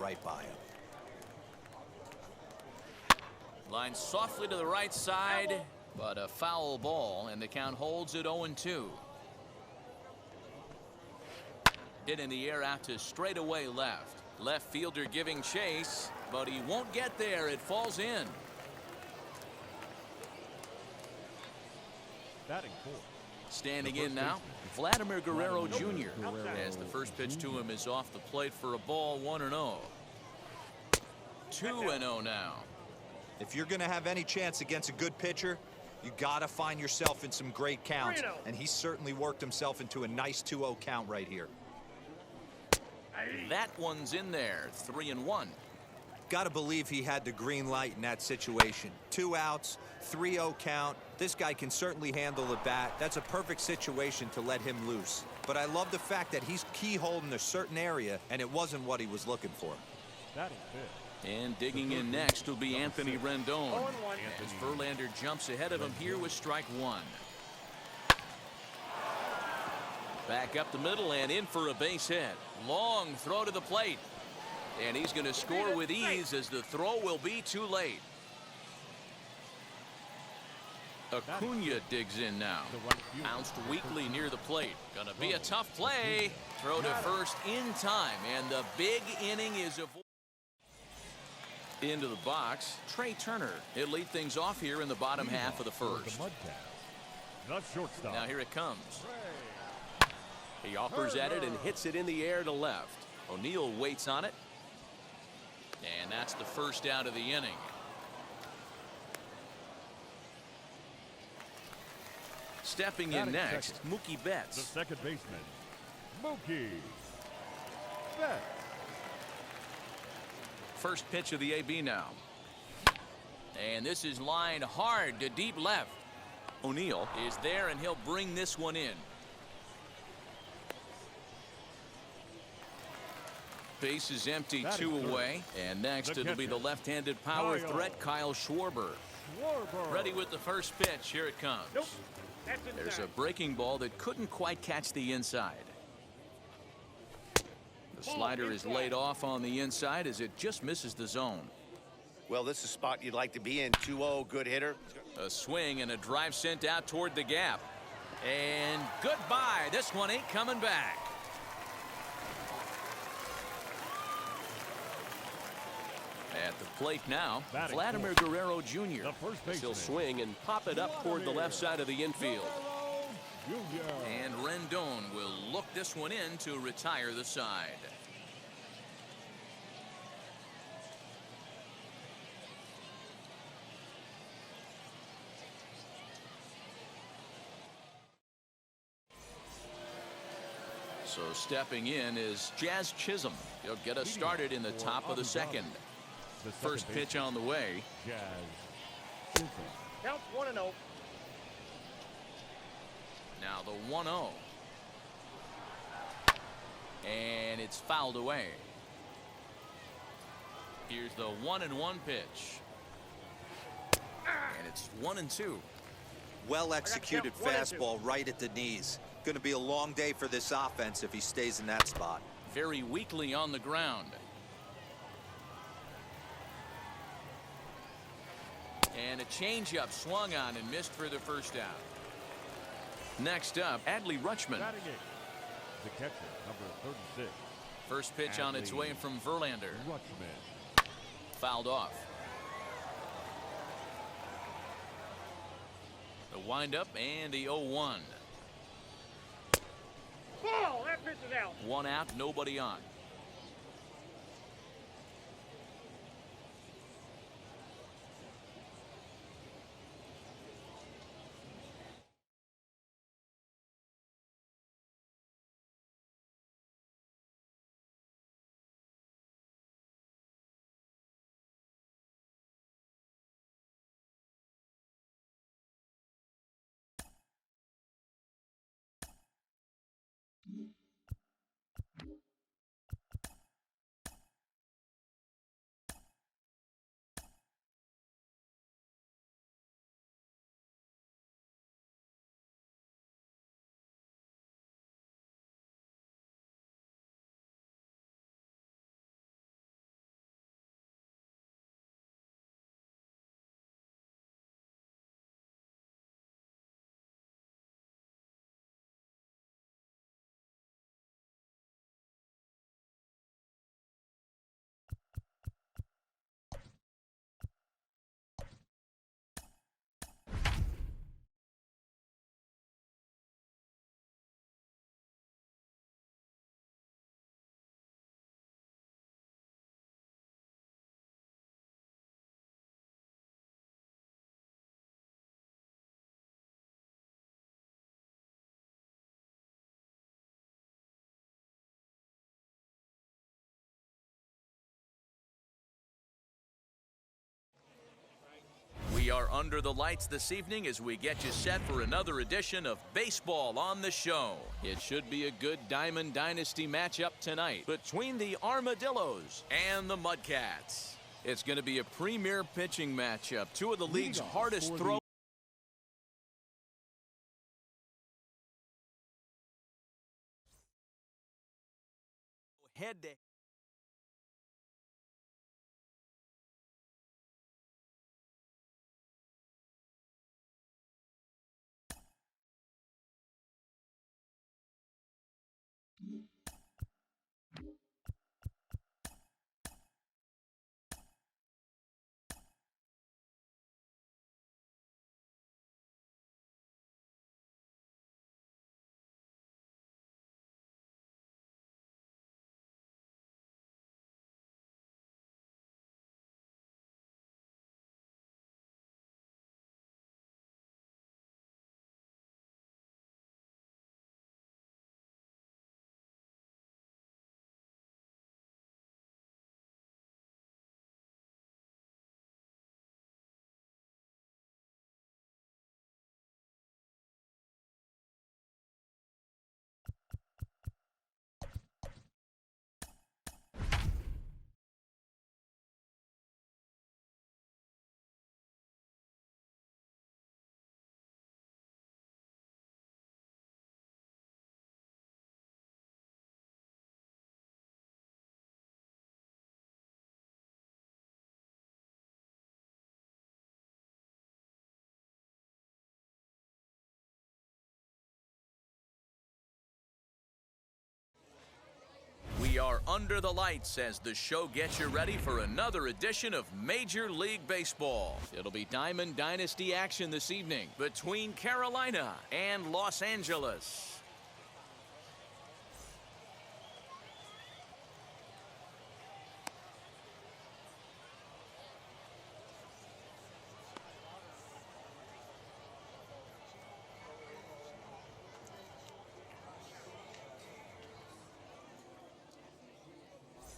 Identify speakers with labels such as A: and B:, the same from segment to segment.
A: right by him.
B: Line softly to the right side, but a foul ball, and the count holds at 0-2. Hit in the air out to straightaway left. Left fielder giving chase, but he won't get there. It falls in.
C: Batting fourth.
B: Standing in now, Vladimir Guerrero Jr. As the first pitch to him is off the plate for a ball, 1-0. 2-0 now.
A: If you're going to have any chance against a good pitcher, you got to find yourself in some great counts. And he certainly worked himself into a nice 2-0 count right here.
B: That one's in there, 3-1.
A: Got to believe he had the green light in that situation. 2 outs, 3-0 count. This guy can certainly handle the bat. That's a perfect situation to let him loose. But I love the fact that he's keyholed in a certain area, and it wasn't what he was looking for.
C: Batting fifth.
B: And digging in next will be Anthony Rendon. As Verlander jumps ahead of him here with strike 1. Back up the middle and in for a base hit. Long throw to the plate. And he's going to score with ease as the throw will be too late. Acuna digs in now. Bounced weakly near the plate. Going to be a tough play. Throw to first in time. And the big inning is avoided. Into the box, Trey Turner. He'll lead things off here in the bottom half of the first. Now here it comes. He offers at it and hits it in the air to left. O'Neill waits on it. And that's the first out of the inning. Stepping in next, Mookie Betts.
C: The second baseman, Mookie Betts.
B: First pitch of the AB now. And this is lined hard to deep left. O'Neill is there, and he'll bring this one in. Base is empty, 2 away. And next it'll be the left-handed power threat, Kyle Schwarber. Ready with the first pitch. Here it comes. There's a breaking ball that couldn't quite catch the inside. The slider is laid off on the inside as it just misses the zone.
D: Well, this is a spot you'd like to be in. 2-0, good hitter.
B: A swing and a drive sent out toward the gap. And goodbye. This one ain't coming back. At the plate now, Vladimir Guerrero Jr. He'll swing and pop it up toward the left side of the infield. And Rendon will look this one in to retire the side. So stepping in is Jazz Chisholm. He'll get us started in the top of the second. First pitch on the way.
E: Count 1-0.
B: Now the 1-0. And it's fouled away. Here's the 1-1 pitch. And it's 1-2.
A: Well executed fastball right at the knees. Going to be a long day for this offense if he stays in that spot.
B: Very weakly on the ground. And a changeup swung on and missed for the first out. Next up, Adley Rutschman.
C: The catcher, number 36.
B: First pitch on its way from Verlander.
C: Rutschman.
B: Fouled off. The windup and the 0-1.
E: Ball, that pitch is out.
B: 1 out, nobody on. under the lights this evening as we get you set for another edition of Baseball on the Show. It should be a good Diamond Dynasty matchup tonight between the Armadillos and the Mudcats. It's going to be a premier pitching matchup. Two of the league's hardest throws. Head to We are under the lights as the show gets you ready for another edition of Major League Baseball. It'll be Diamond Dynasty action this evening between Carolina and Los Angeles.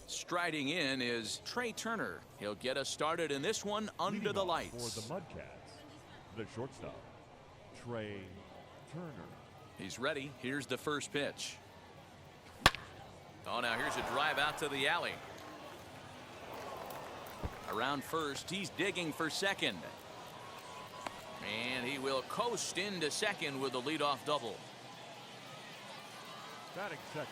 B: Striding in is Trey Turner. He'll get us started in this one under the lights.
C: For the Mudcats, the shortstop, Trey Turner.
B: He's ready. Here's the first pitch. Oh, now here's a drive out to the alley. Around first, he's digging for second. And he will coast into second with a leadoff double.
C: Batting second.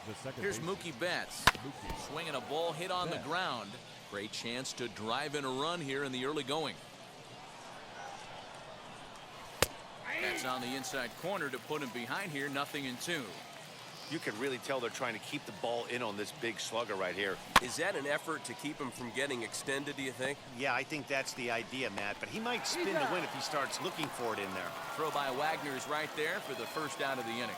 C: The second
B: Here's
C: baseman,
B: Mookie Betts.
C: Mookie.
B: Swinging a ball hit on the
C: Betts.
B: ground. Great chance to drive in a run here in the early going. That's on the inside corner to put him behind here. 0-2.
D: You can really tell they're trying to keep the ball in on this big slugger right here.
F: Is that an effort to keep him from getting extended, do you think?
D: Yeah, I think that's the idea, Matt. But he might spin to win if he starts looking for it in there.
B: Throw by Wagner's right there for the first out of the inning.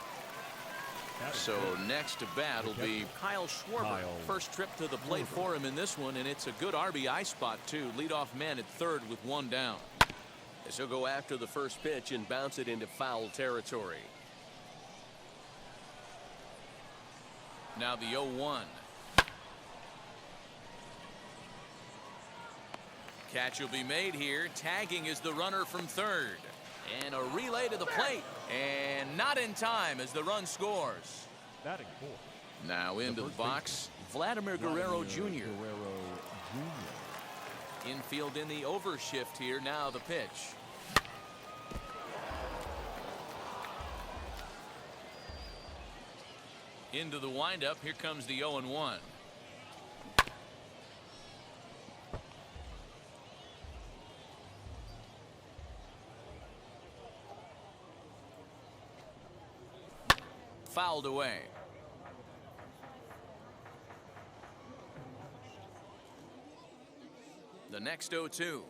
B: So next to bat will be Kyle Schwarber. First trip to the plate for him in this one, and it's a good RBI spot too. Leadoff man at third with one down.
F: As he'll go after the first pitch and bounce it into foul territory.
B: Now the 0-1. Catch will be made here. Tagging is the runner from third. And a relay to the plate. And not in time as the run scores.
C: Batting fourth.
B: Now into the box, Vladimir Guerrero Jr. Infield in the overshift here. Now the pitch. Into the windup. Here comes the 0-1. Fouled away. The next 0-2.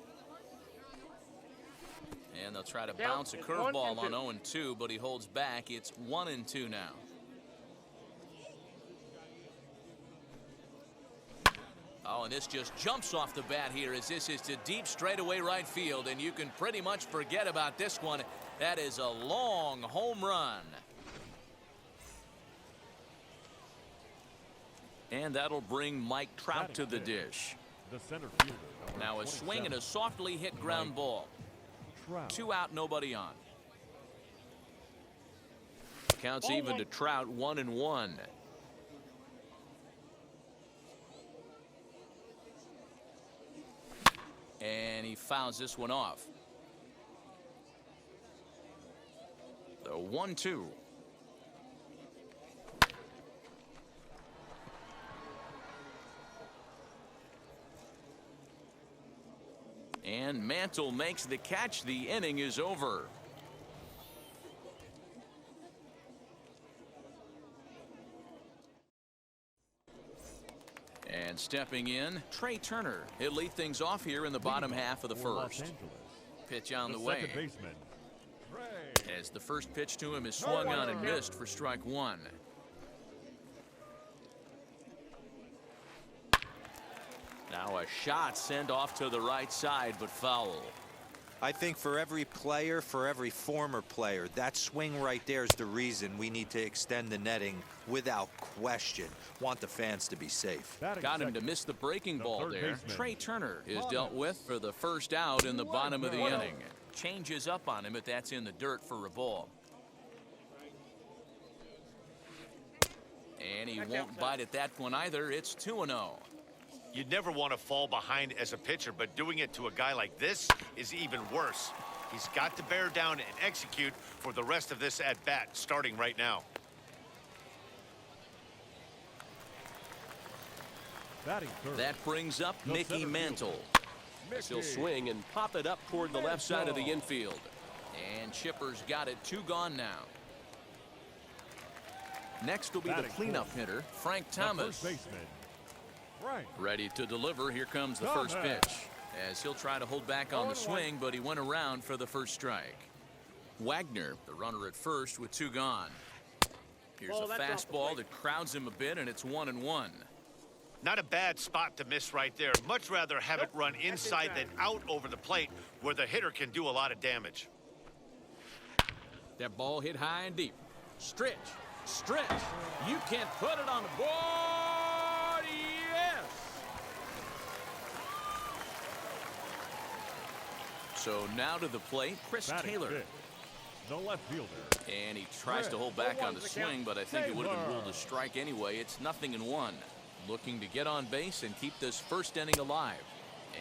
B: And they'll try to bounce a curveball on 0-2, but he holds back. It's 1-2 now. Oh, and this just jumps off the bat here as this is to deep straightaway right field, and you can pretty much forget about this one. That is a long home run. And that'll bring Mike Trout to the dish.
C: The center fielder.
B: Now a swing and a softly hit ground ball.
C: Trout.
B: 2 out, nobody on. Counts even to Trout, 1-1. And he fouls this one off. The 1-2. And Mantle makes the catch. The inning is over. And stepping in, Trey Turner. He'll lead things off here in the bottom half of the first. Pitch on the way.
C: Second baseman.
B: As the first pitch to him is swung on and missed for strike 1. Now a shot sent off to the right side, but foul.
A: I think for every player, for every former player, that swing right there is the reason we need to extend the netting without question. Want the fans to be safe.
B: Got him to miss the breaking ball there. Trey Turner is dealt with for the first out in the bottom of the inning. Changes up on him, but that's in the dirt for a ball. And he won't bite at that one either. It's 2-0.
D: You'd never want to fall behind as a pitcher, but doing it to a guy like this is even worse. He's got to bear down and execute for the rest of this at-bat, starting right now.
B: That brings up Mickey Mantle.
F: He'll swing and pop it up toward the left side of the infield.
B: And Chipper's got it. 2 gone now. Next will be the cleanup hitter, Frank Thomas. Ready to deliver. Here comes the first pitch. As he'll try to hold back on the swing, but he went around for the first strike. Wagner, the runner at first with 2 gone. Here's a fastball that crowds him a bit, and it's 1-1.
D: Not a bad spot to miss right there. Much rather have it run inside than out over the plate where the hitter can do a lot of damage.
B: That ball hit high and deep. Stretch. Stretch. You can't put it on the board. Yes. So now to the plate, Chris Taylor.
C: The left fielder.
B: And he tries to hold back on the swing, but I think it would have been ruled a strike anyway. It's 0-1. Looking to get on base and keep this first inning alive.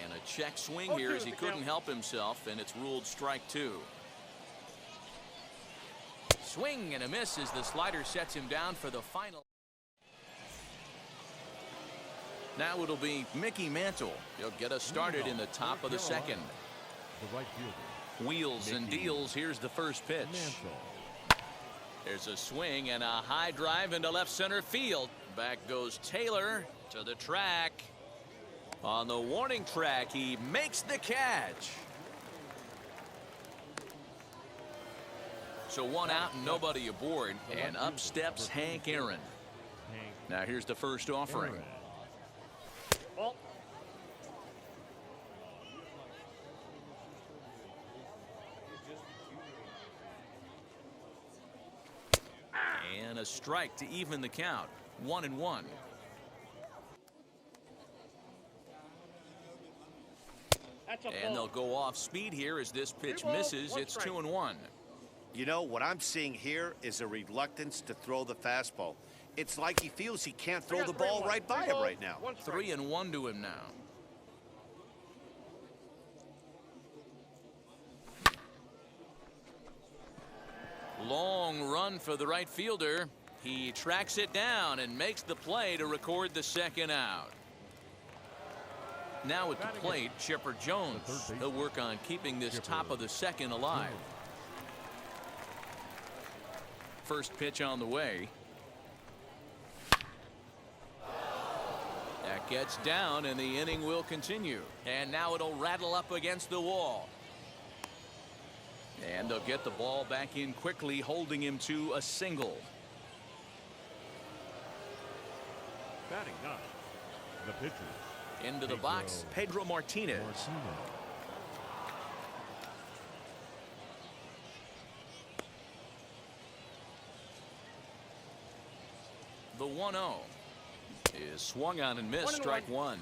B: And a check swing here as he couldn't help himself, and it's ruled strike 2. Swing and a miss as the slider sets him down for the final. Now it'll be Mickey Mantle. He'll get us started in the top of the second.
C: The right fielder.
B: Wheels and deals. Here's the first pitch. There's a swing and a high drive into left center field. Back goes Taylor to the track. On the warning track, he makes the catch. So 1 out and nobody aboard. And up steps Hank Aaron. Now here's the first offering. And a strike to even the count. 1-1. And they'll go off speed here as this pitch misses. It's 2-1.
D: You know, what I'm seeing here is a reluctance to throw the fastball. It's like he feels he can't throw the ball right by him right now.
B: 3-1 to him now. Long run for the right fielder. He tracks it down and makes the play to record the second out. Now at the plate, Chipper Jones. He'll work on keeping this top of the second alive. First pitch on the way. That gets down and the inning will continue. And now it'll rattle up against the wall. And they'll get the ball back in quickly, holding him to a single.
C: Batting 9. The pitcher.
B: Into the box, Pedro Martinez. The 1-0 is swung on and missed. Strike 1.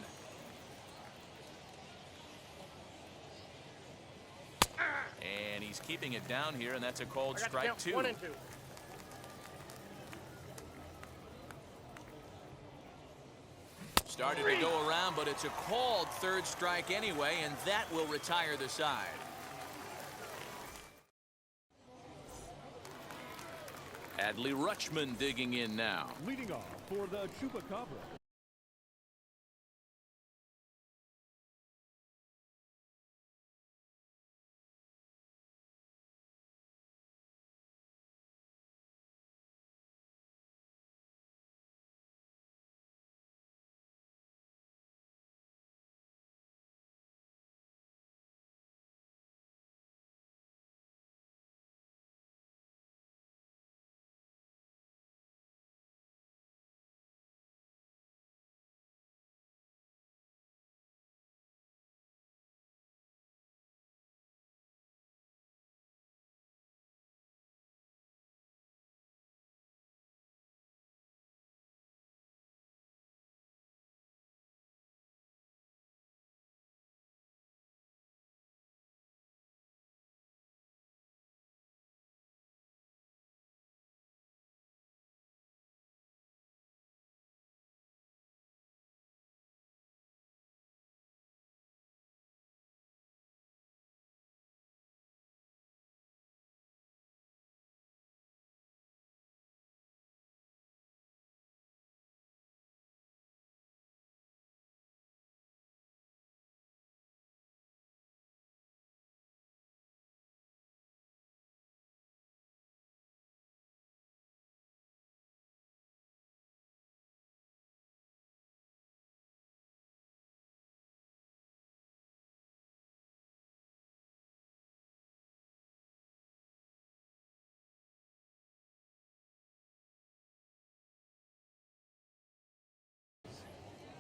B: And he's keeping it down here, and that's a called
E: I got
B: strike
E: count
B: 2.
E: 1 and 2.
B: Started to go around, but it's a called third strike anyway, and that will retire the side. Adley Rutschman digging in now.
C: Leading off for the Chupacabra.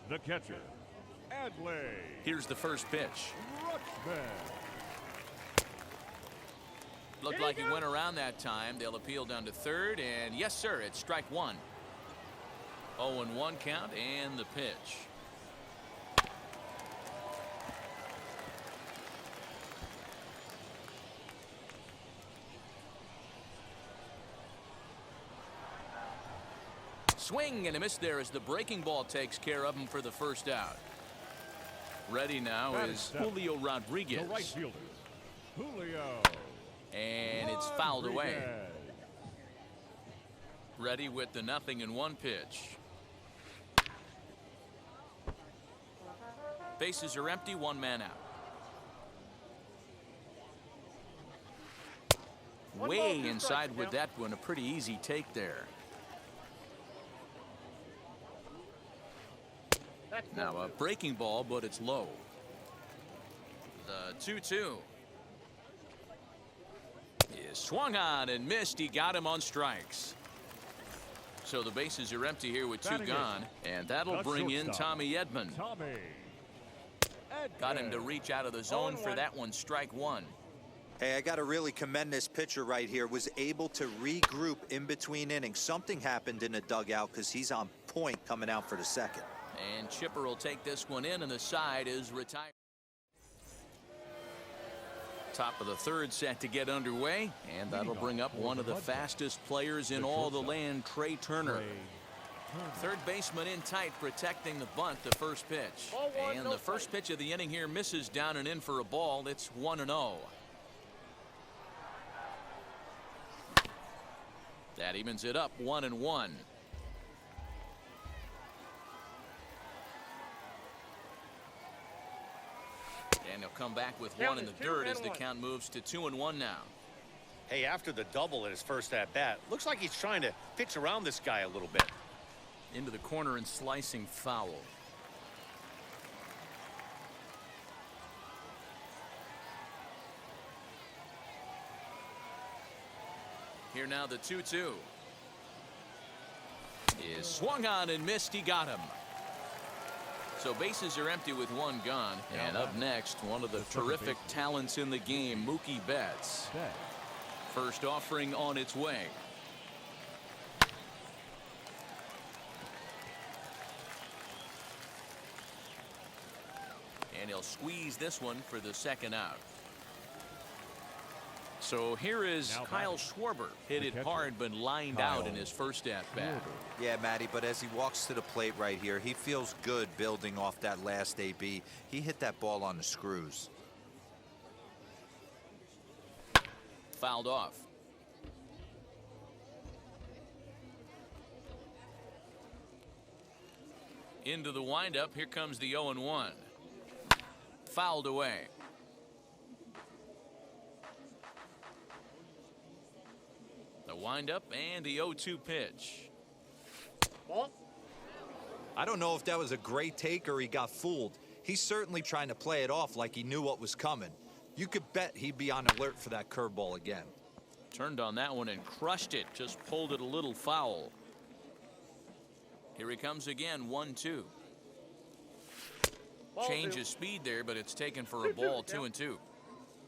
C: The catcher, Adley.
B: Here's the first pitch.
C: Rutschman.
B: Looked like he went around that time. They'll appeal down to third, and yes, sir, it's strike 1. 0-1 count, and the pitch. Swing and a miss there as the breaking ball takes care of him for the first out. Ready now is Julio Rodriguez.
C: The right fielder, Julio.
B: And it's fouled away.
C: Rodriguez.
B: Ready with the 0-1 pitch. Bases are empty, 1 man out. Way inside with that one, a pretty easy take there. Now a breaking ball, but it's low. The 2-2 is swung on and missed. He got him on strikes. So the bases are empty here with 2 gone, and that'll bring in Tommy Edman. Got him to reach out of the zone for that one, strike 1.
A: Hey, I got to really commend this pitcher right here. Was able to regroup in between innings. Something happened in the dugout because he's on point coming out for the second.
B: And Chipper will take this one in, and the side is retired. Top of the third set to get underway, and that'll bring up one of the fastest players in all the land, Trey Turner. Third baseman in tight, protecting the bunt, the first pitch. And the first pitch of the inning here misses down and in for a ball. It's 1-0. That evens it up, 1-1. And he'll come back with 1 in the dirt as the count moves to 2-1 now.
D: Hey, after the double in his first at-bat, looks like he's trying to pitch around this guy a little bit.
B: Into the corner and slicing foul. Here now the 2-2 is swung on and missed. He got him. So bases are empty with 1 gone. And up next, one of the terrific talents in the game, Mookie Betts. First offering on its way. And he'll squeeze this one for the second out. So here is Kyle Schwarber. Hit it hard, but lined out in his first at-bat.
A: Yeah, Matty, but as he walks to the plate right here, he feels good building off that last AB. He hit that ball on the screws.
B: Fouled off. Into the windup. Here comes the 0-1. Fouled away. The windup and the 0-2 pitch.
E: Ball.
A: I don't know if that was a great take or he got fooled. He's certainly trying to play it off like he knew what was coming. You could bet he'd be on alert for that curveball again.
B: Turned on that one and crushed it. Just pulled it a little foul. Here he comes again, 1-2. Change of speed there, but it's taken for a ball, 2-2.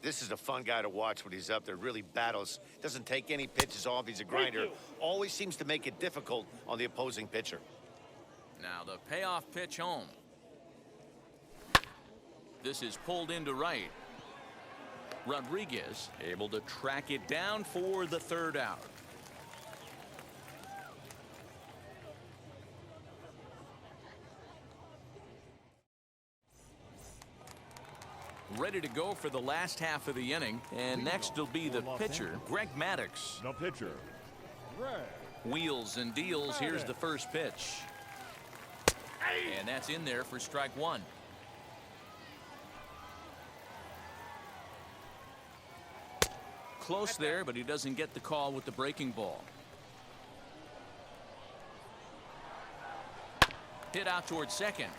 D: This is a fun guy to watch when he's up there. Really battles. Doesn't take any pitches off. He's a grinder. Always seems to make it difficult on the opposing pitcher.
B: Now the payoff pitch home. This is pulled into right. Rodriguez able to track it down for the third out. Ready to go for the last half of the inning. And next will be the pitcher, Greg Maddux.
C: The pitcher, Greg.
B: Wheels and deals. Here's the first pitch. And that's in there for strike one. Close there, but he doesn't get the call with the breaking ball. Hit out towards second.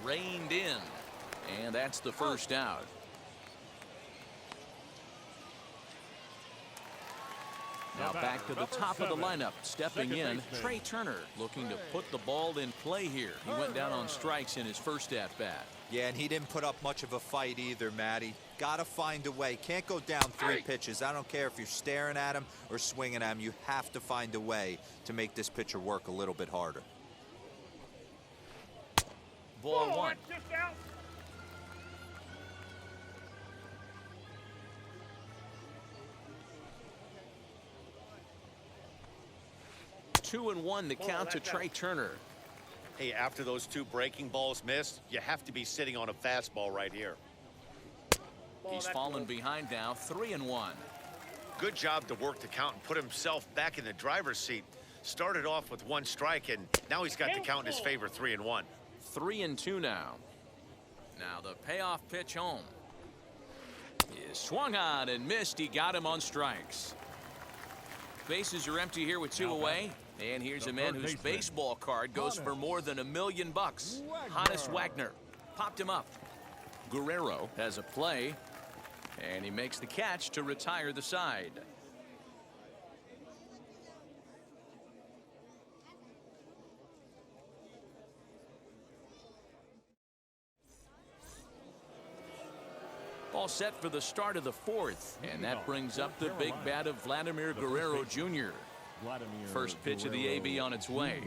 B: Reined in. And that's the first out. Now back to the top of the lineup. Stepping in, Trey Turner looking to put the ball in play here. He went down on strikes in his first at-bat.
A: Yeah, and he didn't put up much of a fight either, Matty. Gotta find a way. Can't go down 3 pitches. I don't care if you're staring at him or swinging at him. You have to find a way to make this pitcher work a little bit harder.
B: Ball one.
E: Just out.
B: 2-1 the count to Trey Turner.
D: Hey, after those 2 breaking balls missed, you have to be sitting on a fastball right here.
B: He's fallen behind now, 3-1.
D: Good job to work the count and put himself back in the driver's seat. Started off with 1 strike, and now he's got the count in his favor, 3-1.
B: 3-2 now. Now the payoff pitch home. Is swung on and missed. He got him on strikes. Bases are empty here with 2 away. And here's a man whose baseball card goes for more than $1 million. Honus Wagner popped him up. Guerrero has a play, and he makes the catch to retire the side. All set for the start of the 4th, and that brings up the big bat of Vladimir Guerrero Jr. First pitch of the AB on its way.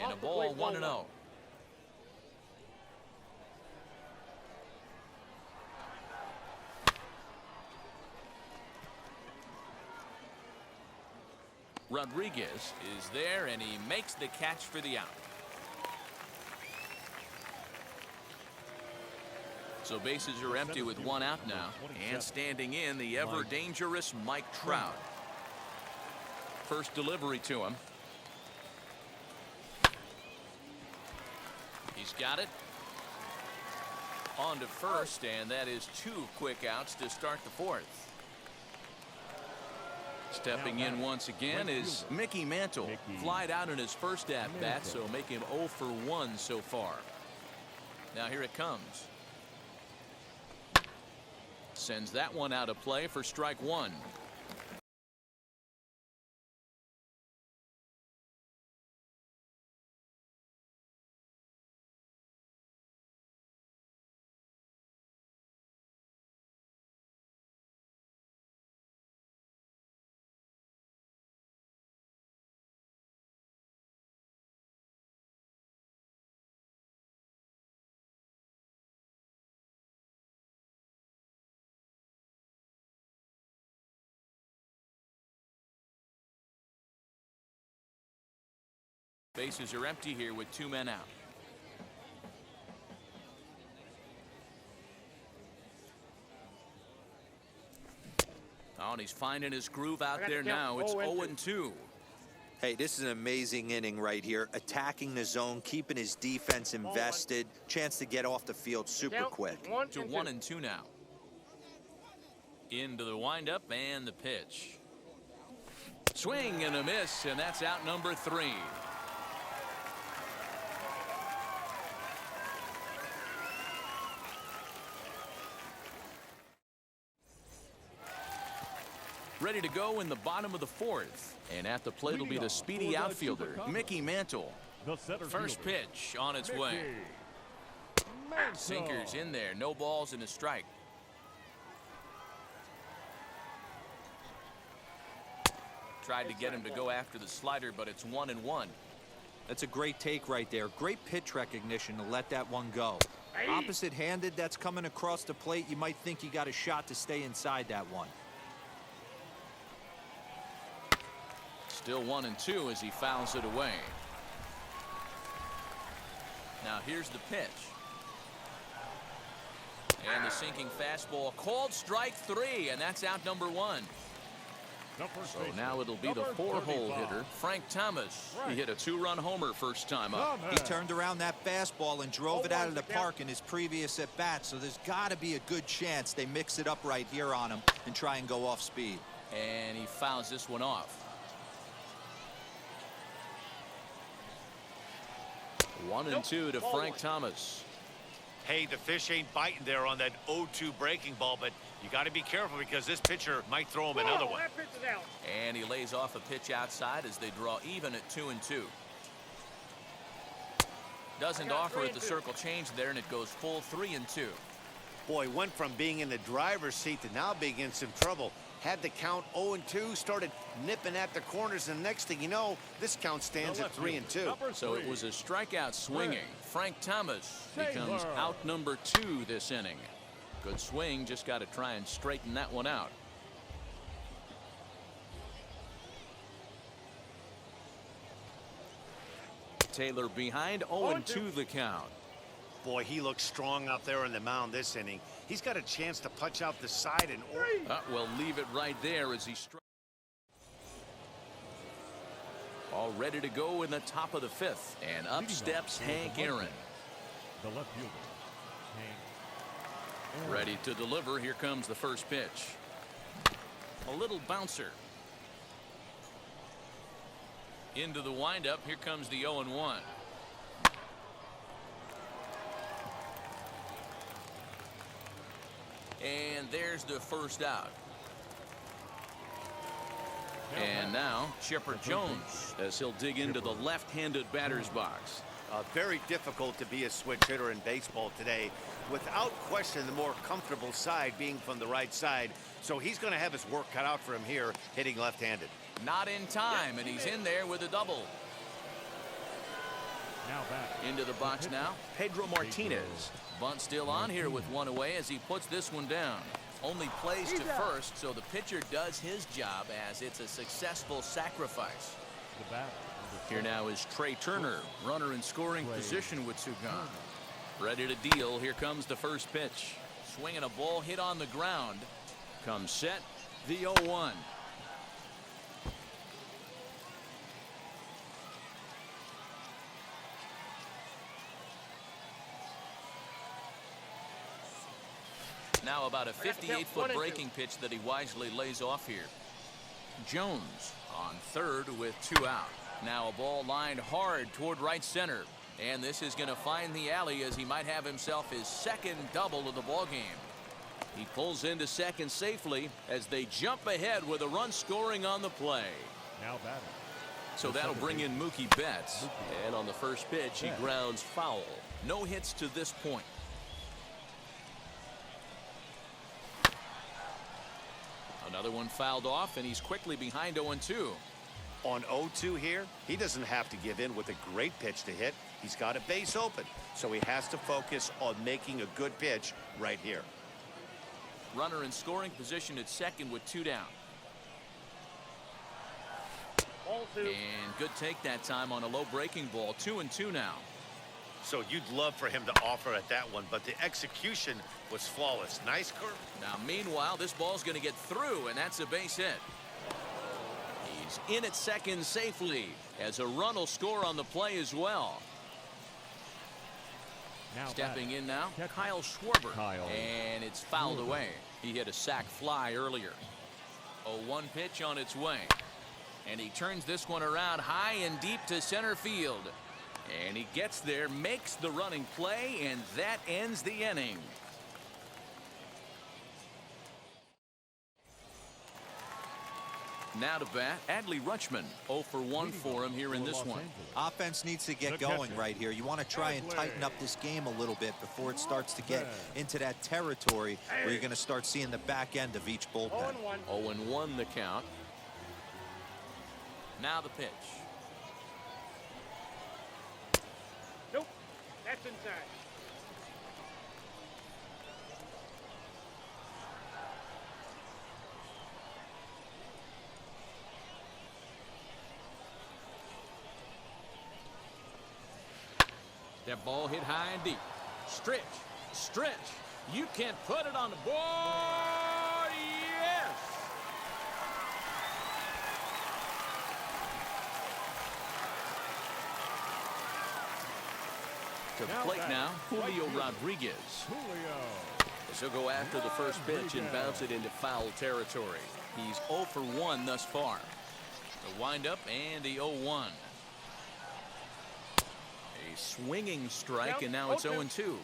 B: And a ball, 1-0. Rodriguez is there, and he makes the catch for the out. So bases are empty with 1 out now. And standing in, the ever-dangerous Mike Trout. First delivery to him. He's got it. On to first, and that is 2 quick outs to start the 4th. Stepping in once again is Mickey Mantle. Flied out in his first at-bat, so make him 0 for 1 so far. Now here it comes. Sends that one out of play for strike 1. Bases are empty here with 2 men out. Oh, and he's finding his groove out there now. It's 0-2.
A: Hey, this is an amazing inning right here. Attacking the zone, keeping his defense invested. Chance to get off the field super quick.
B: To 1-2 now. Into the windup and the pitch. Swing and a miss, and that's out number 3. Ready to go in the bottom of the 4th. And at the plate will be the speedy outfielder, Mickey Mantle. First pitch on its way. Sinkers in there. No balls and a strike. Tried to get him to go after the slider, but it's 1-1.
A: That's a great take right there. Great pitch recognition to let that one go. Opposite-handed, that's coming across the plate. You might think you got a shot to stay inside that one.
B: Still 1-2 as he fouls it away. Now here's the pitch. And the sinking fastball called strike 3, and that's out number 1. So now it'll be the 4-hole hitter, Frank Thomas. He hit a 2-run homer first time up.
A: He turned around that fastball and drove it out of the park in his previous at-bat, so there's got to be a good chance they mix it up right here on him and try and go off speed.
B: And he fouls this one off. 1-2 to Frank Thomas.
D: Hey, the fish ain't biting there on that 0-2 breaking ball, but you got to be careful because this pitcher might throw him another one.
B: And he lays off a pitch outside as they draw even at 2-2. Doesn't offer at the circle change there, and it goes full 3-2.
D: Boy, went from being in the driver's seat to now being in some trouble. Had the count 0-2, started nipping at the corners, and next thing you know, this count stands at 3-2.
B: So it was a strikeout swinging. Frank Thomas becomes out number 2 this inning. Good swing, just got to try and straighten that one out. Taylor behind, 0-2 the count.
D: Boy, he looks strong out there on the mound this inning. He's got a chance to punch out the side and
B: well, leave it right there as he strikes. All ready to go in the top of the 5th, and up steps Hank Aaron.
C: The left fielder, Hank.
B: Ready to deliver. Here comes the first pitch. A little bouncer. Into the windup. Here comes the 0-1. And there's the first out. And now Chipper Jones as he'll dig into the left-handed batter's box.
D: very difficult to be a switch hitter in baseball today. Without question, the more comfortable side being from the right side. So he's going to have his work cut out for him here, hitting left-handed.
B: Not in time, and he's in there with a double.
C: Now back.
B: Into the box now, Pedro Martinez. Bunt still on here with one away as he puts this one down. Only plays to first, so the pitcher does his job as it's a successful sacrifice.
C: The bat.
B: Here now is Trey Turner, runner in scoring position with two gone. Ready to deal. Here comes the first pitch. Swinging a ball hit on the ground. Comes set, the 0-1. Now about a 58-foot breaking pitch that he wisely lays off here. Jones on third with two out. Now a ball lined hard toward right center. And this is going to find the alley as he might have himself his second double of the ball game. He pulls into second safely as they jump ahead with a run scoring on the play.
C: Now batting.
B: So that'll bring in Mookie Betts.
F: And on the first pitch, he grounds foul.
B: No hits to this point. Another one fouled off, and he's quickly behind 0-2.
D: On 0-2 here, he doesn't have to give in with a great pitch to hit. He's got a base open, so he has to focus on making a good pitch right here.
B: Runner in scoring position at second with two down.
E: Ball 2.
B: And good take that time on a low breaking ball. 2-2 now.
D: So you'd love for him to offer at that one, but the execution was flawless. Nice curve.
B: Now, meanwhile, this ball's going to get through, and that's a base hit. He's in at second safely, as a run will score on the play as well.
C: Now
B: Stepping in now,
C: catcher,
B: Kyle Schwarber.
C: Kyle
B: And it's fouled
C: Schwarber.
B: away. He hit a sac fly earlier. 0-1 pitch on its way. And he turns this one around high and deep to center field. And he gets there, makes the running play, and that ends the inning. Now to bat, Adley Rutschman. 0 for 1 for him here in this one.
A: Offense needs to get going right here. You want to try and tighten up this game a little bit before it starts to get into that territory where you're going to start seeing the back end of each bullpen.
B: 0-1 the count. Now the pitch.
E: Nope. That's inside.
B: That ball hit high and deep. Stretch. Stretch. You can't put it on the board. Yes. To the plate now, Julio Rodriguez. This will go after the first pitch and bounce it into foul territory. He's 0 for 1 thus far. The windup and the 0-1. A swinging strike, and now it's 0-2.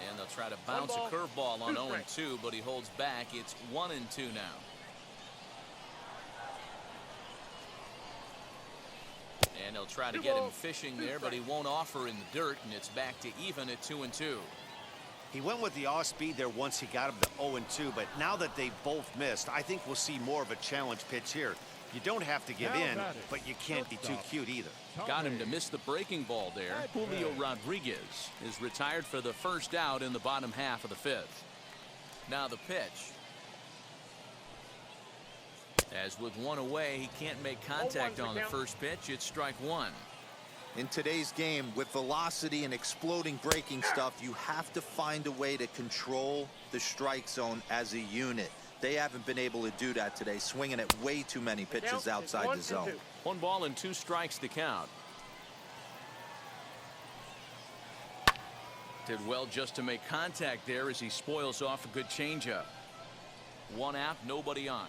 B: And they'll try to bounce a curveball on 0-2, but he holds back. It's 1-2 now. And they'll try to get him fishing there, but he won't offer in the dirt, and it's back to even at 2-2.
G: He went with the off speed there once he got him to 0-2, but now that they both missed, I think we'll see more of a challenge pitch here. You don't have to give in, but you can't be too cute either.
B: Got him to miss the breaking ball there. Julio Rodriguez is retired for the first out in the bottom half of the fifth. Now the pitch. As with one away, he can't make contact on the first pitch. It's strike one.
A: In today's game, with velocity and exploding breaking stuff, you have to find a way to control the strike zone as a unit. They haven't been able to do that today, swinging at way too many pitches outside the zone.
B: 1 ball and 2 strikes to count. Did well just to make contact there as he spoils off a good changeup. 1 out, nobody on.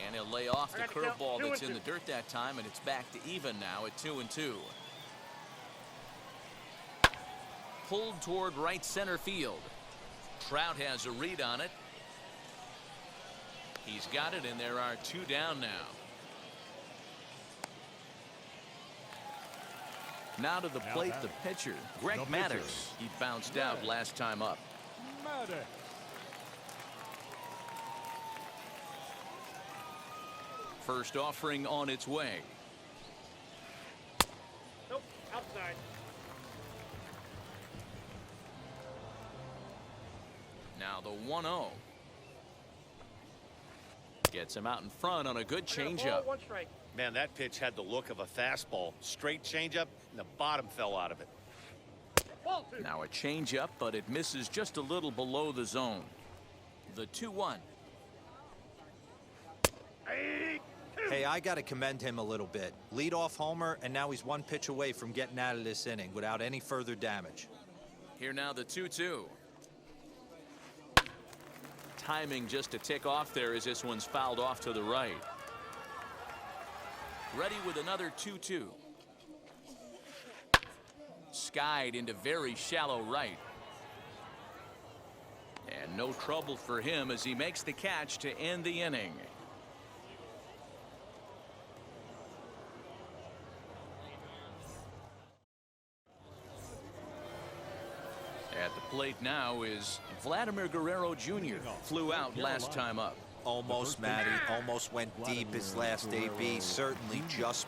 B: And he'll lay off the curveball that's in the dirt that time, and it's back to even now at 2-2. Pulled toward right center field. Trout has a read on it. He's got it, and there are 2 down now. Now to the plate, the pitcher, Greg Maddux. He bounced out last time up. First offering on its way.
E: Nope, outside.
B: Now the 1-0. Gets him out in front on a good changeup.
E: 1 strike.
D: Man, that pitch had the look of a fastball. Straight changeup, and the bottom fell out of it.
E: Ball 2.
B: Now a changeup, but it misses just a little below the zone. The 2-1.
A: Hey, I got to commend him a little bit. Leadoff homer, and now he's 1 pitch away from getting out of this inning without any further damage.
B: Here now the 2-2. Timing just to tick off there as this one's fouled off to the right. Ready with another 2-2. Skied into very shallow right. And no trouble for him as he makes the catch to end the inning. At the plate now is Vladimir Guerrero Jr. Flew out last time up.
A: Almost, Matty. Almost went deep his last AB. Certainly just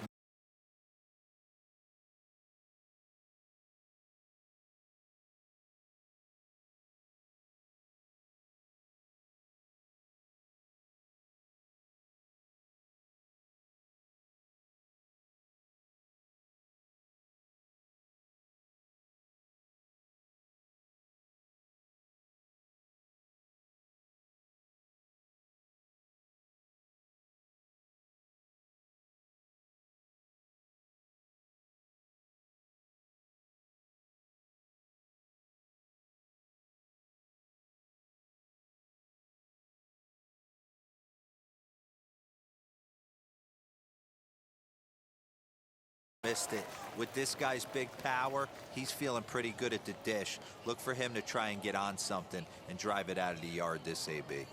A: missed it. With this guy's big power, he's feeling pretty good at the dish. Look for him to try and get on something and drive it out of the yard this AB.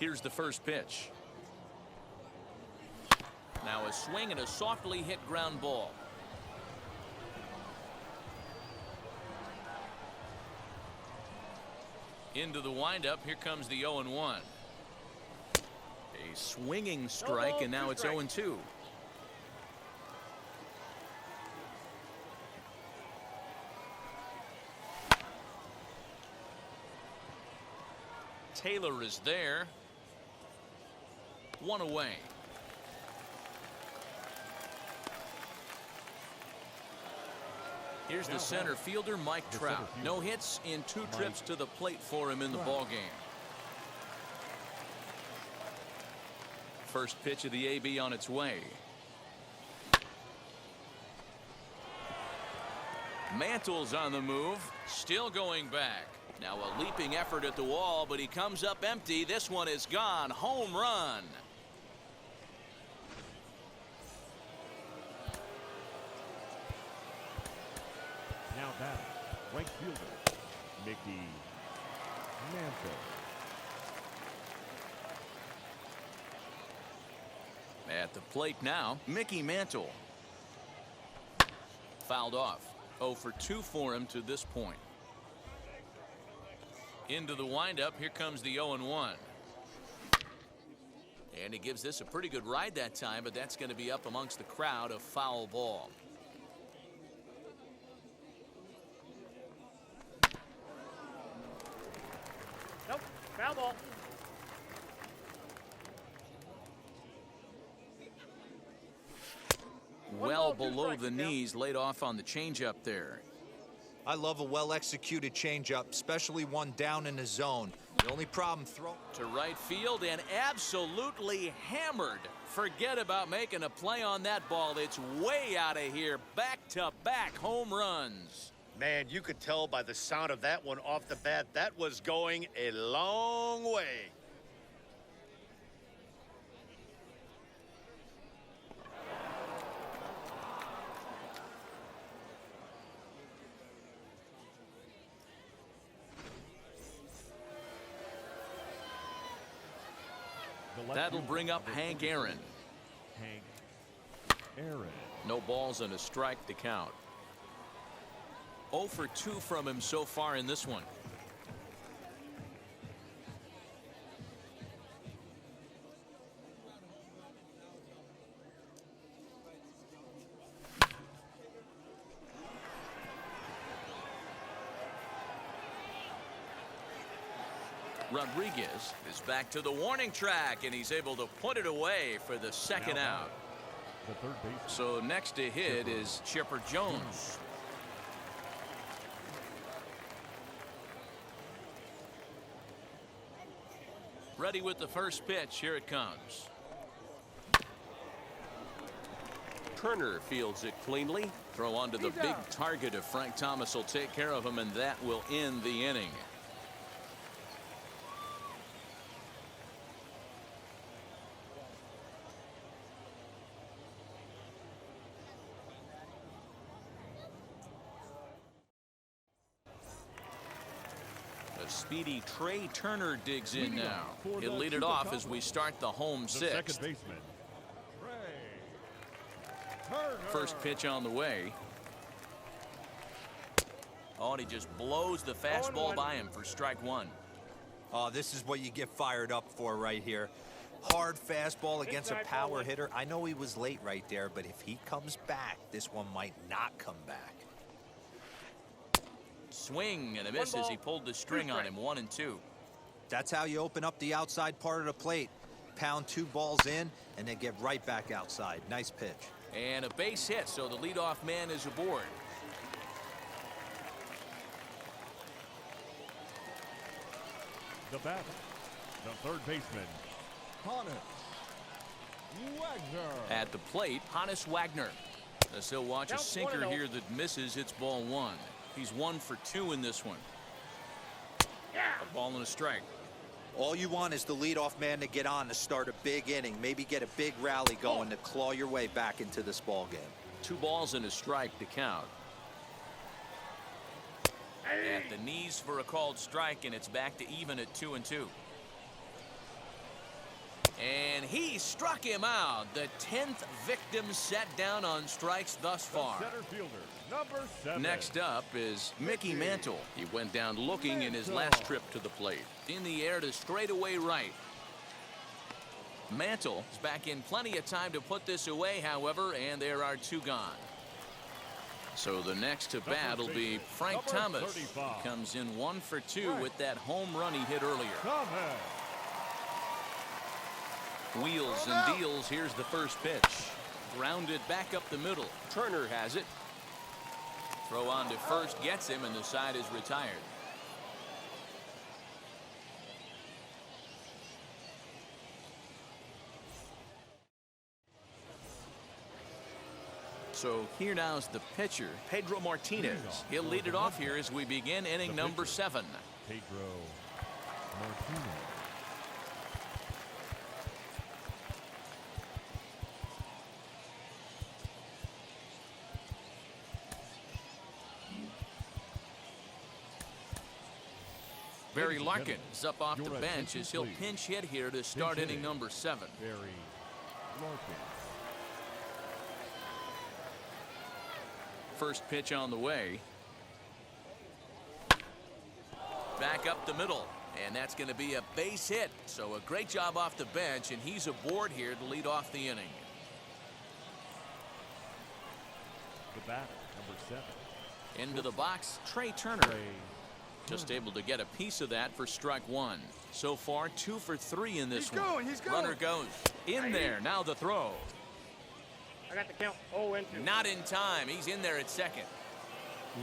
B: Here's the first pitch. Now a swing and a softly hit ground ball. Into the windup. Here comes the 0-1. A swinging strike, and now it's 0-2. Taylor is there. One away. Here's the center fielder, Mike Trout. No hits in 2 trips to the plate for him in the ballgame. First pitch of the AB on its way. Mantle's on the move, still going back. Now a leaping effort at the wall, but he comes up empty. This one is gone. Home run.
C: Now batting, right fielder, Mickey Mantle.
B: At the plate now, Mickey Mantle. Fouled off. 0 for 2 for him to this point. Into the windup. Here comes the 0-1. And he gives this a pretty good ride that time, but that's going to be up amongst the crowd. A foul ball.
E: Nope. Foul ball.
B: Well below the knees, laid off on the changeup there.
A: I love a well-executed changeup, especially one down in the zone. The only problem
B: to right field and absolutely hammered. Forget about making a play on that ball. It's way out of here. Back-to-back home runs.
D: Man, you could tell by the sound of that one off the bat that was going a long way.
B: That'll bring up Hank Aaron.
C: Hank Aaron.
B: No balls and a strike to count. 0 for 2 from him so far in this one. Rodriguez is back to the warning track, and he's able to put it away for the second out.
C: The third baseman.
B: So next to hit is Chipper Jones. Ready with the first pitch. Here it comes.
F: Turner fields it cleanly.
B: Throw onto the big target of Frank Thomas will take care of him, and that will end the inning. Speedy Trey Turner digs in now. He'll lead it off as we start the home sixth.
C: Second baseman, Trey Turner.
B: First pitch on the way. Oh, and he just blows the fastball by him for strike 1.
A: Oh, this is what you get fired up for right here. Hard fastball against a power hitter. I know he was late right there, but if he comes back, this one might not come back.
B: Swing and a miss as he pulled the string on him. 1-2.
A: That's how you open up the outside part of the plate. Pound 2 balls in and then get right back outside. Nice pitch.
B: And a base hit, so the leadoff man is aboard.
C: The batter, the third baseman, Honus Wagner.
B: At the plate, Honus Wagner. As he'll watch a sinker here that misses. It's ball 1. He's 1 for 2 in this one. A ball and a strike.
A: All you want is the leadoff man to get on to start a big inning, maybe get a big rally going to claw your way back into this ball game.
B: 2 balls and a strike to count. At the knees for a called strike, and it's back to even at 2-2. And he struck him out. The 10th victim set down on strikes thus far.
C: Center fielder, number 7.
B: Next up is Mickey Mantle. He went down looking in his last trip to the plate. In the air to straightaway right. Mantle is back in plenty of time to put this away, however, and there are 2 gone. So the next to bat will be Frank Thomas. He comes in 1 for 2 with that home run he hit earlier. Wheels and deals. Here's the first pitch. Grounded back up the middle. Turner has it. Throw on to first gets him, and the side is retired. So here now's the pitcher, Pedro Martinez. He'll lead it off here as we begin inning number 7.
C: Pedro Martinez.
B: Barry Larkin is up off the bench as he'll pinch hit here to start inning number 7.
C: Barry Larkin.
B: First pitch on the way. Back up the middle, and that's going to be a base hit. So a great job off the bench, and he's aboard here to lead off the inning.
C: The batter, number 7.
B: Into the box, Trey Turner. Just able to get a piece of that for strike 1. So far, 2 for 3 in this one.
E: He's going.
B: Runner goes in there. Now the throw.
E: I got the count 0-2.
B: Not in time. He's in there at second.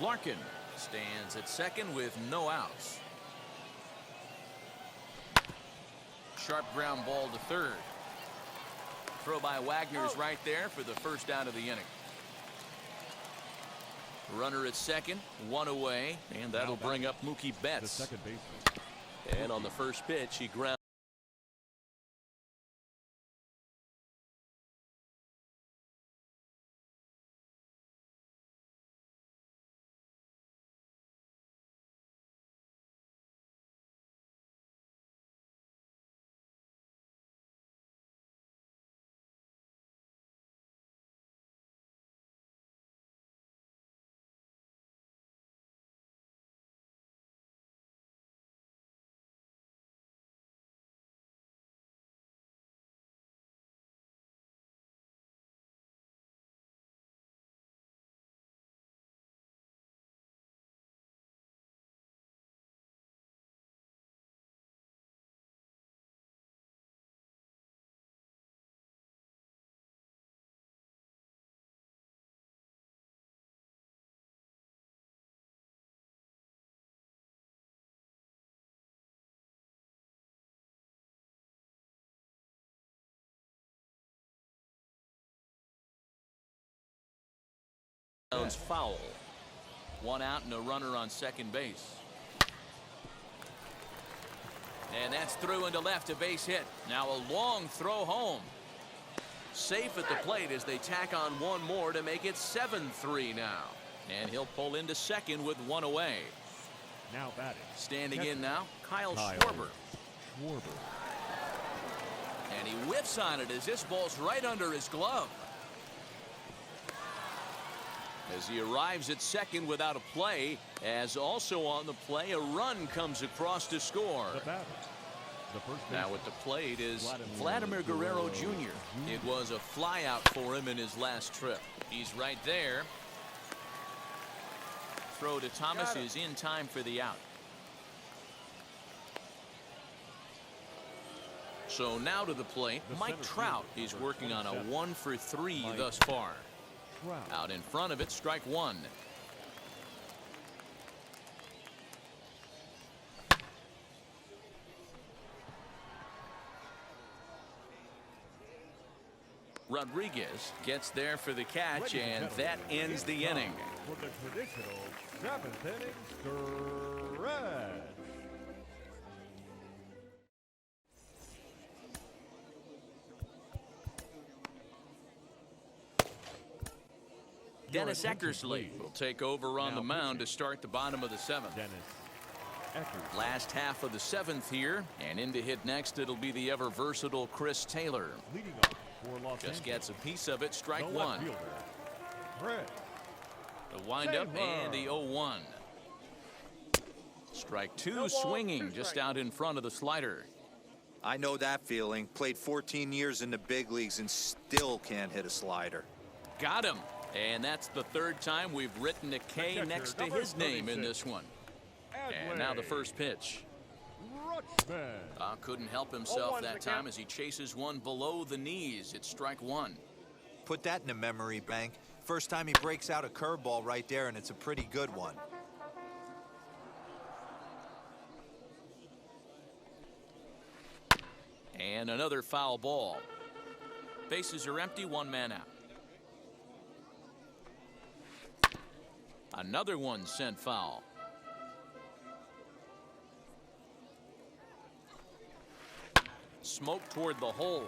B: Larkin stands at second with no outs. Sharp ground ball to third. Throw by Wagner's right there for the first out of the inning. Runner at second, 1 away, and that'll bring up Mookie Betts.
C: The second baseman.
F: And on the first pitch, he ground. Foul. 1 out and a runner on second base. And that's through into left, a base hit. Now a long throw home. Safe at the plate as they tack on 1 more to make it 7-3 now. And he'll pull into second with 1 away.
C: Now batting.
B: Standing in now, Kyle Schwarber. And he whiffs on it as this ball's right under his glove. As he arrives at second without a play, as also on the play, a run comes across to score. Now at the plate is Vladimir Guerrero Jr. It was a flyout for him in his last trip. He's right there. Throw to Thomas is in time for the out. So now to the plate, Mike Trout is working on a 1 for 3 thus far. Out in front of it, strike 1. Rodriguez gets there for the catch, and that ends the inning.
C: For the traditional 7th inning stretch.
F: Dennis Eckersley will take over on the mound to start the bottom of the 7th. Last half of the 7th here, and in to hit next it'll be the ever versatile Chris Taylor. Just gets a piece of it, strike one. The windup and the 0-1. Strike two, swinging just out in front of the slider.
A: I know that feeling. Played 14 years in the big leagues and still can't hit a slider.
F: Got him. And that's the 3rd time we've written a K next to his name in this one. And now the first pitch. Couldn't help himself that time as he chases one below the knees. It's strike one.
A: Put that in the memory bank. First time he breaks out a curveball right there, and it's a pretty good one.
F: And another foul ball. Bases are empty, 1 man out. Another one sent foul. Smoke toward the hole,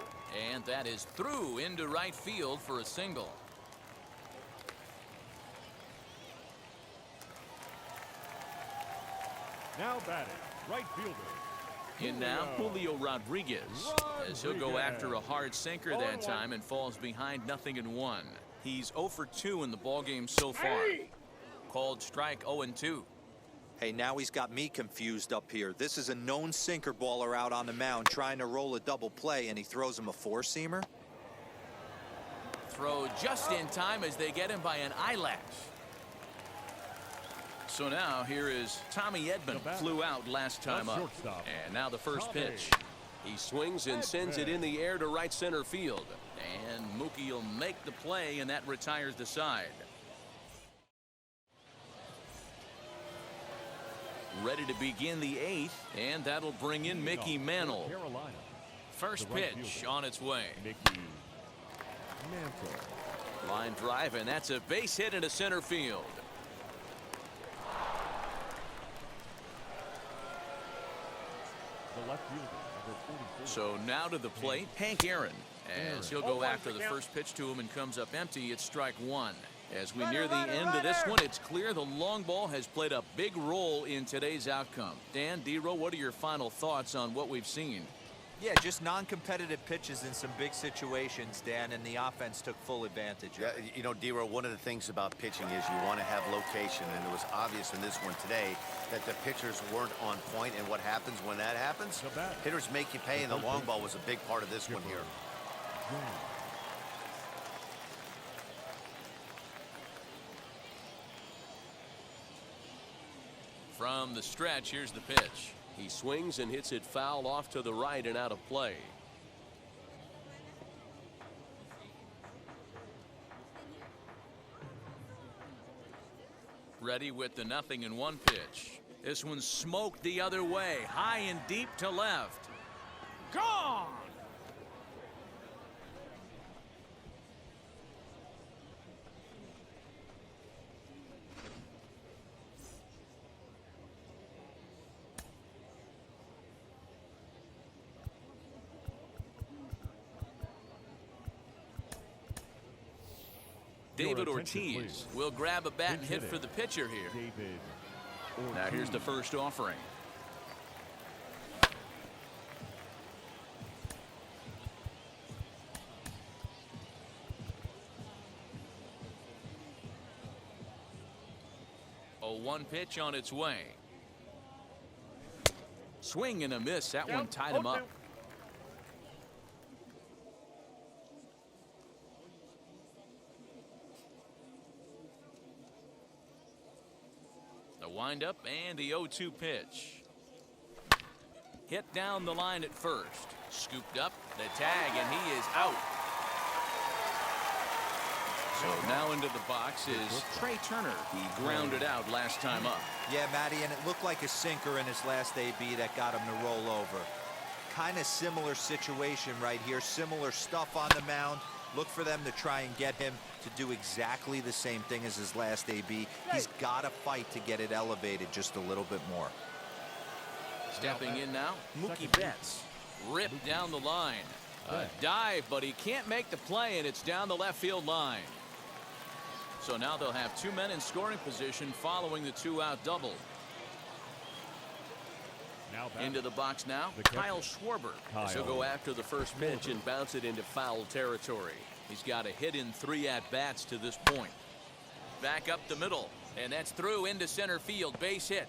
F: and that is through into right field for a single.
C: Now batting, right fielder.
F: In now, Julio Rodriguez, as he'll go after a hard sinker that time and falls behind 0-1. He's 0 for 2 in the ballgame so far. Called strike 0-2.
A: Hey, now he's got me confused up here. This is a known sinker baller out on the mound trying to roll a double play, and he throws him a 4-seamer.
F: Throw just in time as they get him by an eyelash. So now here is Tommy Edman. Flew out last time up. And now the first pitch. He swings and sends it in the air to right center field. And Mookie will make the play, and that retires the side. Ready to begin the 8th, and that'll bring in Mickey Mantle. First pitch on its way. Line drive, and that's a base hit into center field. So now to the plate, Hank Aaron, as he'll go after the first pitch to him and comes up empty. It's strike one. As we near the end of this one, it's clear the long ball has played a big role in today's outcome. Dan, D-Row, what are your final thoughts on what we've seen?
A: Yeah, just non-competitive pitches in some big situations, Dan, and the offense took full advantage.
G: Yeah, you know, D-Row, one of the things about pitching is you want to have location, and it was obvious in this one today that the pitchers weren't on point, and what happens when that happens? Hitters make you pay, and the long ball was a big part of this one here.
F: From the stretch, here's the pitch. He swings and hits it foul off to the right and out of play. Ready with the 0-1 pitch. This one's smoked the other way, high and deep to left. Gone! David Ortiz will grab a bat and hit for the pitcher here. Now here's the first offering. A 1 pitch on its way. Swing and a miss. That one tied him up. Windup and the 0-2 pitch. Hit down the line at first. Scooped up the tag, and he is out. So now into the box is Trey Turner. He grounded out last time up.
A: Yeah, Matty, and it looked like a sinker in his last AB that got him to roll over. Kind of similar situation right here. Similar stuff on the mound. Look for them to try and get him to do exactly the same thing as his last AB. He's got to fight to get it elevated just a little bit more.
F: Stepping in now, Mookie Betts. Ripped down the line. A dive, but he can't make the play, and it's down the left field line. So now they'll have 2 men in scoring position following the 2-out double. Into the box now, Kyle Schwarber. He'll go after the first pitch and bounce it into foul territory. He's got a hit in 3 at-bats to this point. Back up the middle, and that's through into center field. Base hit.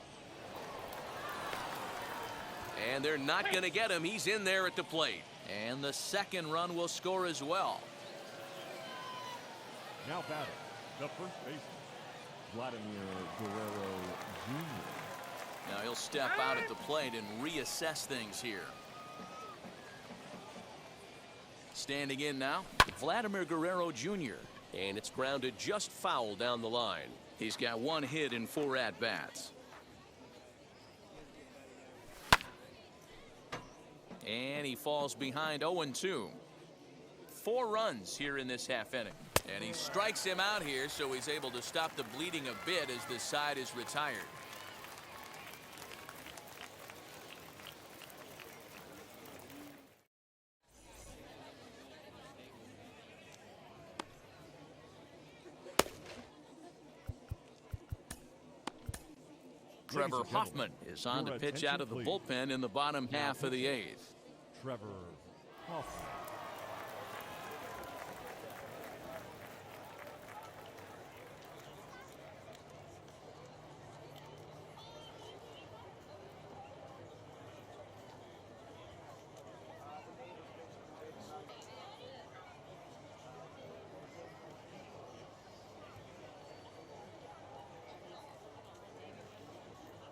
F: And they're not going to get him. He's in there at the plate. And the second run will score as well.
C: Now batting, the first baseman, Vladimir Guerrero Jr.
F: Now he'll step out at the plate and reassess things here. Standing in now, Vladimir Guerrero Jr. And it's grounded just foul down the line. He's got 1 hit in 4 at-bats. And he falls behind 0-2. 4 runs here in this half inning. And he strikes him out here, so he's able to stop the bleeding a bit as this side is retired. Trevor Hoffman is on to pitch out of the bullpen in the bottom half of the 8th.
C: Trevor Hoffman.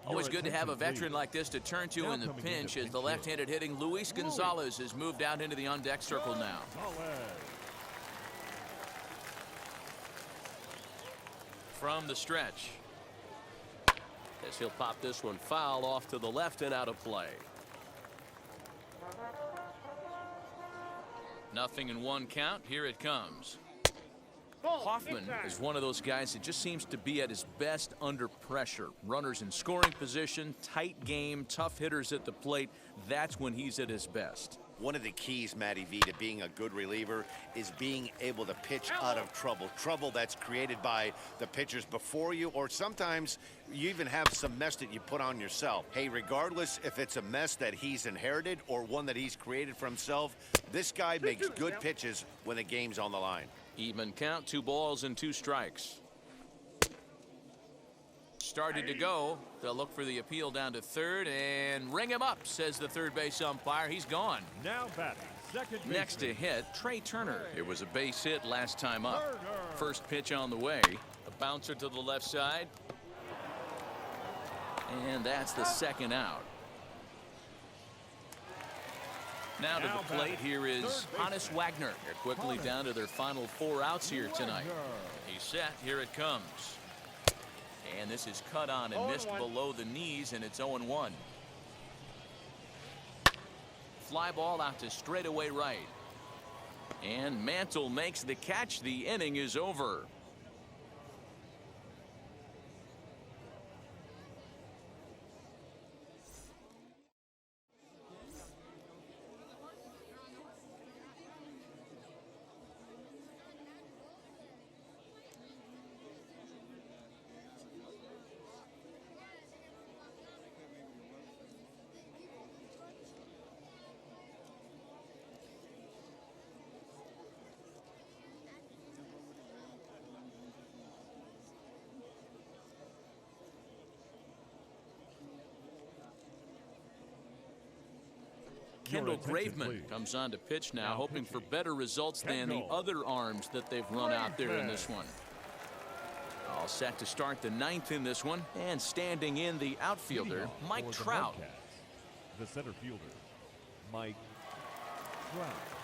F: Always good to have a veteran like this to turn to in the pinch as the left-handed hitting Luis Gonzalez has moved out into the on-deck circle now. From the stretch. As he'll pop this one foul off to the left and out of play. 0-1 count. Here it comes. Hoffman is one of those guys that just seems to be at his best under pressure. Runners in scoring position, tight game, tough hitters at the plate. That's when he's at his best.
G: One of the keys, Matty V, to being a good reliever is being able to pitch out of trouble. Trouble that's created by the pitchers before you, or sometimes you even have some mess that you put on yourself. Hey, regardless if it's a mess that he's inherited or one that he's created for himself, this guy makes good pitches when the game's on the line.
F: Even count, 2 balls and 2 strikes. Started to go. They'll look for the appeal down to third and ring him up, says the third base umpire. He's gone.
C: Now batting, second baseman.
F: Next to hit, Trey Turner. It was a base hit last time up. First pitch on the way. A bouncer to the left side. And that's the second out. Now to the plate, here is Honus Wagner. They're quickly down to their final 4 outs here tonight. He's set. Here it comes. And this is cut on and missed below the knees, and it's 0-1. Fly ball out to straightaway right. And Mantle makes the catch. The inning is over. Kendall Graveman comes on to pitch now, hoping for better results than the other arms that they've run out there in this one. All set to start the 9th in this one, and standing in the outfielder, Mike Trout.
C: The center fielder, Mike Trout.